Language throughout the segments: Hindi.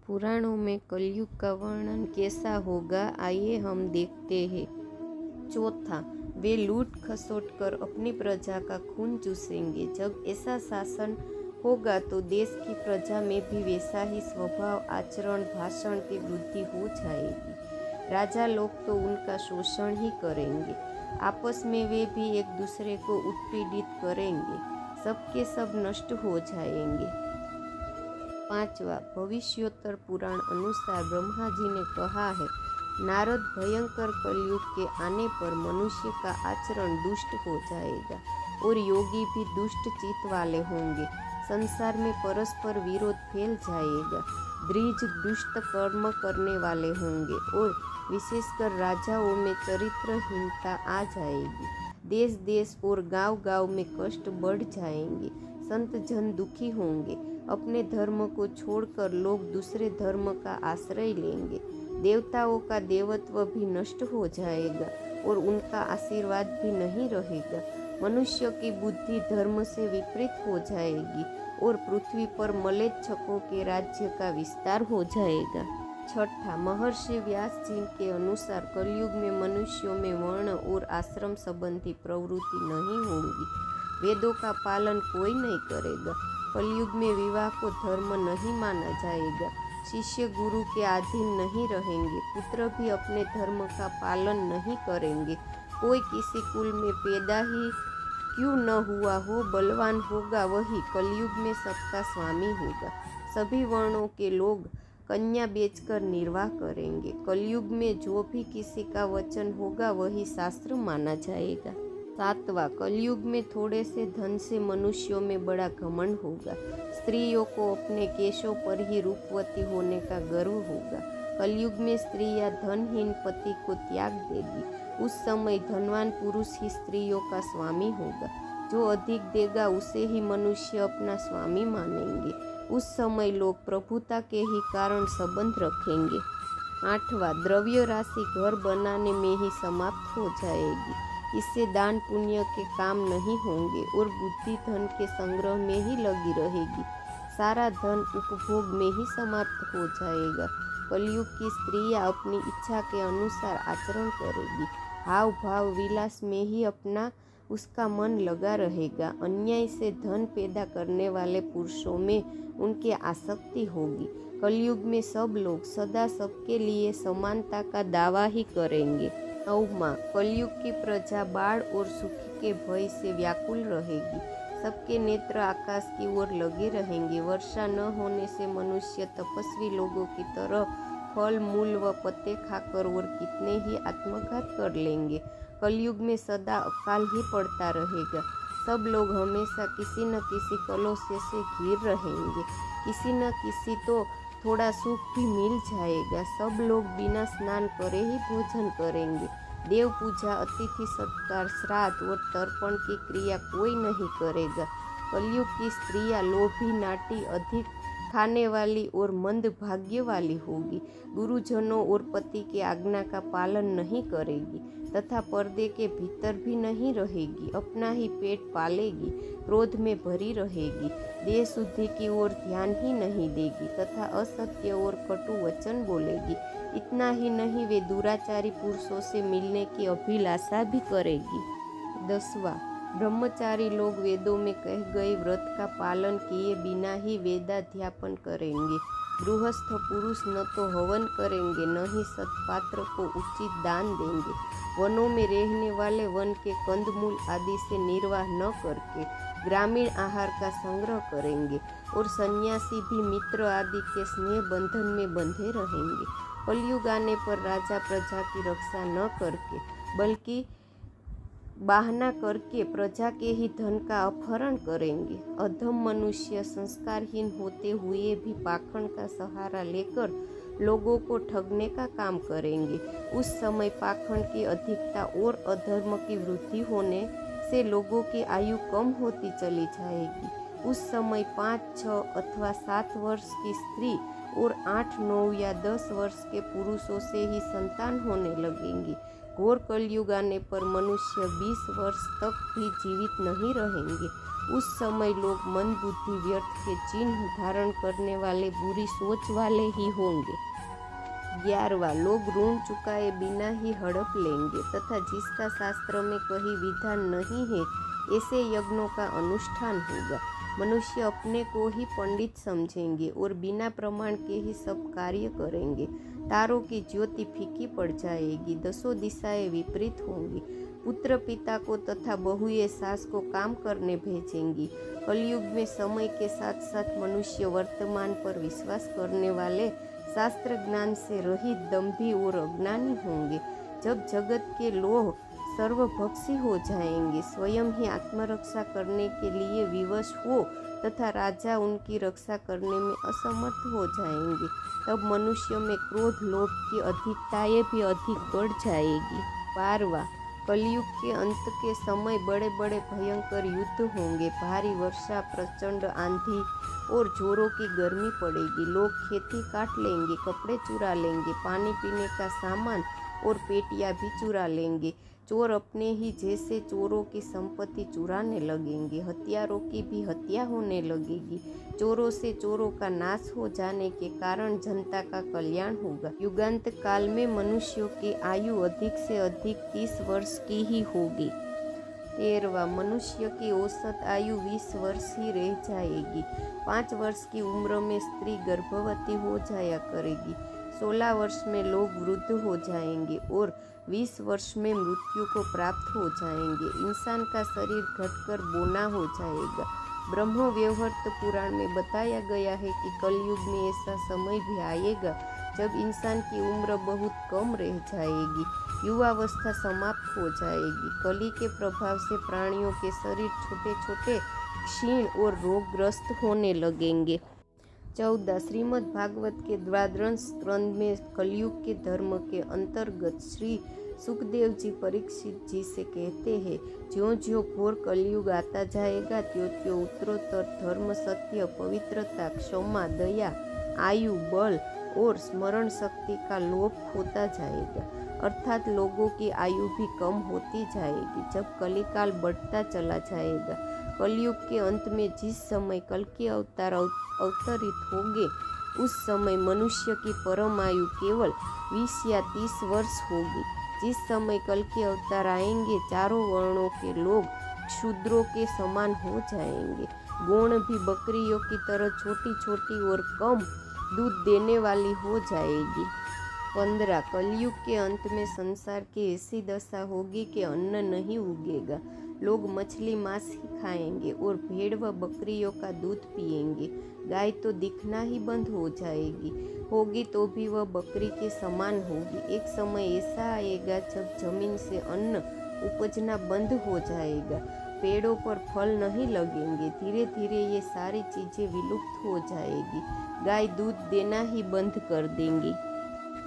पुराणों में कलयुग का वर्णन कैसा होगा, आइए हम देखते हैं। चौथा, वे लूट खसोट कर अपनी प्रजा का खून चूसेंगे। जब ऐसा शासन होगा तो देश की प्रजा में भी वैसा ही स्वभाव, आचरण, भाषण की वृद्धि हो जाएगी। राजा लोग तो उनका शोषण ही करेंगे, आपस में वे भी एक दूसरे को उत्पीड़ित करेंगे, सबके सब नष्ट हो जाएंगे। पांचवा, भविष्योत्तर पुराण अनुसार ब्रह्मा जी ने कहा है, नारद, भयंकर कलयुग के आने पर मनुष्य का आचरण दुष्ट हो जाएगा और योगी भी दुष्ट चित्त वाले होंगे। संसार में परस्पर विरोध फैल जाएगा, द्विज दुष्ट कर्म करने वाले होंगे और विशेषकर राजाओं में चरित्रहीनता आ जाएगी। देश देश और गांव गांव में कष्ट बढ़ जाएंगे, संत जन दुखी होंगे। अपने धर्म को छोड़कर लोग दूसरे धर्म का आश्रय लेंगे। देवताओं का देवत्व भी नष्ट हो जाएगा और उनका आशीर्वाद भी नहीं रहेगा। मनुष्य की बुद्धि धर्म से विपरीत हो जाएगी और पृथ्वी पर मलेच्छकों के राज्य का विस्तार हो जाएगा। छठा, महर्षि व्यास जी के अनुसार कलयुग में मनुष्यों में वर्ण और आश्रम संबंधी प्रवृत्ति नहीं होगी। वेदों का पालन कोई नहीं करेगा। कलयुग में विवाह को धर्म नहीं माना जाएगा। शिष्य गुरु के अधीन नहीं रहेंगे। पुत्र भी अपने धर्म का पालन नहीं करेंगे। कोई किसी कुल में पैदा ही क्यों न हुआ हो, बलवान होगा वही कलयुग में सबका स्वामी होगा। सभी वर्णों के लोग कन्या बेचकर निर्वाह करेंगे। कलयुग में जो भी किसी का वचन होगा वही शास्त्र माना जाएगा। सातवां, कलयुग में थोड़े से धन से मनुष्यों में बड़ा घमंड होगा। स्त्रियों को अपने केशों पर ही रूपवती होने का गर्व होगा। कलयुग में स्त्रियां धनहीन पति को त्याग देगी। उस समय धनवान पुरुष ही स्त्रियों का स्वामी होगा। जो अधिक देगा उसे ही मनुष्य अपना स्वामी मानेंगे। उस समय लोग प्रभुता के ही कारण संबंध रखेंगे। आठवां, द्रव्य राशि घर बनाने में ही समाप्त हो जाएगी। इससे दान पुण्य के काम नहीं होंगे और बुद्धि धन के संग्रह में ही लगी रहेगी। सारा धन उपभोग में ही समाप्त हो जाएगा। कलयुग की स्त्रियां अपनी इच्छा के अनुसार आचरण करेगी। हाव भाव विलास में ही अपना उसका मन लगा रहेगा। अन्याय से धन पैदा करने वाले पुरुषों में उनकी आसक्ति होगी। कलयुग में सब लोग सदा सबके लिए समानता का दावा ही करेंगे। नवमा, कलयुग की प्रजा बाढ़ और सूखे के भय से व्याकुल रहेगी। सबके नेत्र आकाश की ओर लगे रहेंगे। वर्षा न होने से मनुष्य तपस्वी लोगों की तरह फल मूल व पत्ते खाकर और कितने ही आत्मघात कर लेंगे। कलयुग में सदा अकाल ही पड़ता रहेगा। सब लोग हमेशा किसी न किसी कलौस्य से घिर रहेंगे। किसी न किसी तो थोड़ा सुख भी मिल जाएगा। सब लोग बिना स्नान करे ही भोजन करेंगे। देव पूजा, अतिथि सत्कार, श्राद्ध और तर्पण की क्रिया कोई नहीं करेगा। कलयुग की स्त्रियां लोभी, नाटी, अधिक खाने वाली और मंद भाग्य वाली होगी। गुरुजनों और पति की आज्ञा का पालन नहीं करेगी तथा पर्दे के भीतर भी नहीं रहेगी। अपना ही पेट पालेगी, क्रोध में भरी रहेगी, देह शुद्धि की ओर ध्यान ही नहीं देगी तथा असत्य और कटु वचन बोलेगी। इतना ही नहीं, वे दुराचारी पुरुषों से मिलने की अभिलाषा भी करेगी। 10वां, ब्रह्मचारी लोग वेदों में कहे गए व्रत का पालन किए बिना ही वेदाध्यापन करेंगे। गृहस्थ पुरुष न तो हवन करेंगे न ही सत्पात्र को उचित दान देंगे। वनों में रहने वाले वन के कंदमूल आदि से निर्वाह न करके ग्रामीण आहार का संग्रह करेंगे और सन्यासी भी मित्र आदि के स्नेह बंधन में बंधे रहेंगे। कलयुग आने पर राजा प्रजा की रक्षा न करके बल्कि बहाना करके प्रजा के ही धन का अपहरण करेंगे। अधम मनुष्य संस्कारहीन होते हुए भी पाखंड का सहारा लेकर लोगों को ठगने का काम करेंगे। उस समय पाखंड की अधिकता और अधर्म की वृद्धि होने से लोगों की आयु कम होती चली जाएगी। उस समय 5, 6 अथवा 7 वर्ष की स्त्री और 8, 9 या 10 वर्ष के पुरुषों से ही संतान होने लगेंगी। घोर कलयुग आने पर मनुष्य 20 वर्ष तक भी जीवित नहीं रहेंगे। उस समय लोग मन बुद्धि व्यर्थ के चिन्ह धारण करने वाले बुरी सोच वाले ही होंगे। 11वां, लोग ऋण चुकाए बिना ही हड़प लेंगे तथा जिसका शास्त्र में कहीं विधान नहीं है ऐसे यज्ञों का अनुष्ठान होगा। मनुष्य अपने को ही पंडित समझेंगे और बिना प्रमाण के ही सब कार्य करेंगे। तारों की ज्योति फीकी पड़ जाएगी, 10 दिशाएं विपरीत होंगी। पुत्र पिता को तथा बहुएं सास को काम करने भेजेंगी। कलयुग में समय के साथ साथ मनुष्य वर्तमान पर विश्वास करने वाले, शास्त्र ज्ञान से रहित, दंभी और अज्ञानी होंगे। जब जगत के लोग सर्वभक्षी हो जाएंगे, स्वयं ही आत्मरक्षा करने के लिए विवश हो तथा राजा उनकी रक्षा करने में असमर्थ हो जाएंगे, तब मनुष्य में क्रोध लोभ की अधिकताएं भी अधिक बढ़ जाएगी। 12वां, कलयुग के अंत के समय बड़े बड़े भयंकर युद्ध होंगे। भारी वर्षा, प्रचंड आंधी और जोरों की गर्मी पड़ेगी। लोग खेती काट लेंगे, कपड़े चुरा लेंगे, पानी पीने का सामान और पेटियां भी चुरा लेंगे। चोर अपने ही जैसे चोरों की संपत्ति चुराने लगेंगे। हत्यारों की भी हत्या होने लगेगी। चोरों से चोरों का नाश हो जाने के कारण जनता का कल्याण होगा। युगांत काल में मनुष्यों की आयु अधिक से अधिक 30 वर्ष की ही होगी। 13वां, मनुष्य की औसत आयु 20 वर्ष ही रह जाएगी। 5 वर्ष की उम्र में स्त्री गर्भवती हो जाया करेगी। 16 वर्ष में लोग वृद्ध हो जाएंगे और 20 वर्ष में मृत्यु को प्राप्त हो जाएंगे। इंसान का शरीर घटकर बोना हो जाएगा। ब्रह्म व्यवहर्त पुराण में बताया गया है कि कलयुग में ऐसा समय भी आएगा जब इंसान की उम्र बहुत कम रह जाएगी, युवावस्था समाप्त हो जाएगी। कली के प्रभाव से प्राणियों के शरीर छोटे छोटे, क्षीण और रोगग्रस्त होने लगेंगे। 14, श्रीमद् भागवत के द्वादश स्कंद में कलयुग के धर्म के अंतर्गत श्री सुखदेव जी परीक्षित जी से कहते हैं, ज्यों ज्यों घोर कलयुग आता जाएगा त्यों त्यों उत्तरोत्तर धर्म, सत्य, पवित्रता, क्षमा, दया, आयु, बल और स्मरण शक्ति का लोप होता जाएगा, अर्थात लोगों की आयु भी कम होती जाएगी। जब कलिकाल बढ़ता चला जाएगा, कलयुग के अंत में जिस समय कल के अवतार अवतरित होंगे उस समय मनुष्य की परम आयु केवल 20 या 30 वर्ष होगी। जिस समय कल के अवतार आएंगे, चारों वर्णों के लोग क्षुद्रों के समान हो जाएंगे। गौण भी बकरियों की तरह छोटी छोटी और कम दूध देने वाली हो जाएगी। 15, कलयुग के अंत में संसार की ऐसी दशा होगी कि अन्न नहीं उगेगा। लोग मछली मांस ही खाएंगे और भेड़ व बकरियों का दूध पिएंगे। गाय तो दिखना ही बंद हो जाएगी, होगी तो भी वह बकरी के समान होगी। एक समय ऐसा आएगा जब जमीन से अन्न उपजना बंद हो जाएगा, पेड़ों पर फल नहीं लगेंगे। धीरे धीरे ये सारी चीजें विलुप्त हो जाएगी, गाय दूध देना ही बंद कर देंगी।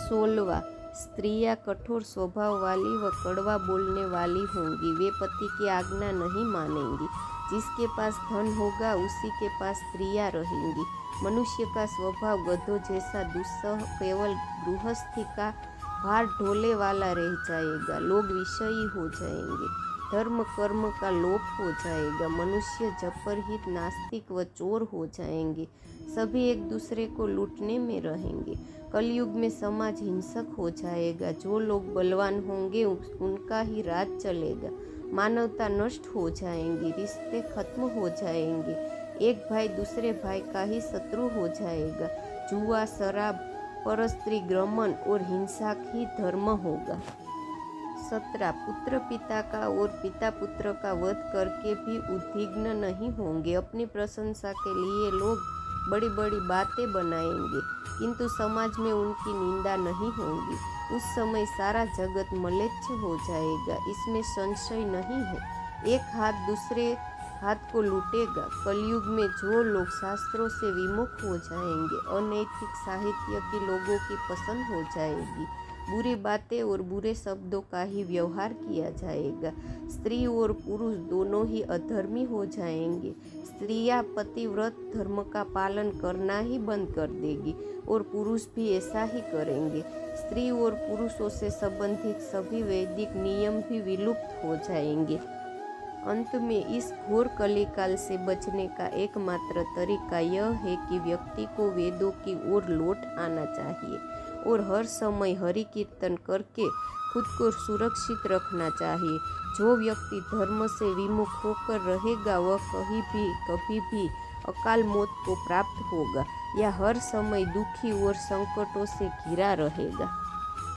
16, स्त्रियां कठोर स्वभाव वाली व कड़वा बोलने वाली होंगी। वे पति की आज्ञा नहीं मानेंगी। जिसके पास धन होगा उसी के पास स्त्रियां रहेंगी। मनुष्य का स्वभाव गधों जैसा दुस्सह, केवल गृहस्थी का भार ढोले वाला रह जाएगा। लोग विषयी हो जाएंगे, धर्म कर्म का लोप हो जाएगा। मनुष्य जपरहित, नास्तिक व चोर हो जाएंगे। सभी एक दूसरे को लूटने में रहेंगे। कलयुग में समाज हिंसक हो जाएगा। जो लोग बलवान होंगे उनका ही राज चलेगा। मानवता नष्ट हो जाएंगी, रिश्ते खत्म हो जाएंगे। एक भाई दूसरे भाई का ही शत्रु हो जाएगा। जुआ, शराब, परस्त्री ग्रमण और हिंसा ही धर्म होगा। 17, पुत्र पिता का और पिता पुत्र का वध करके भी उद्विग्न नहीं होंगे। अपनी प्रशंसा के लिए लोग बड़ी बड़ी बातें बनाएंगे, किंतु समाज में उनकी निंदा नहीं होगी। उस समय सारा जगत म्लेच्छ हो जाएगा, इसमें संशय नहीं है। एक हाथ दूसरे हाथ को लूटेगा। कलयुग में जो लोग शास्त्रों से विमुख हो जाएंगे, अनैतिक साहित्य की लोगों की पसंद हो जाएगी। बुरी बातें और बुरे शब्दों का ही व्यवहार किया जाएगा। स्त्री और पुरुष दोनों ही अधर्मी हो जाएंगे। स्त्रियां पतिव्रत धर्म का पालन करना ही बंद कर देगी और पुरुष भी ऐसा ही करेंगे। स्त्री और पुरुषों से संबंधित सभी वैदिक नियम भी विलुप्त हो जाएंगे। अंत में इस घोर कलिकाल से बचने का एकमात्र तरीका यह है कि व्यक्ति को वेदों की ओर लौट आना चाहिए और हर समय हरि कीर्तन करके खुद को सुरक्षित रखना चाहिए। जो व्यक्ति धर्म से विमुख होकर रहेगा वह कभी भी अकाल मौत को प्राप्त होगा या हर समय दुखी और संकटों से घिरा रहेगा।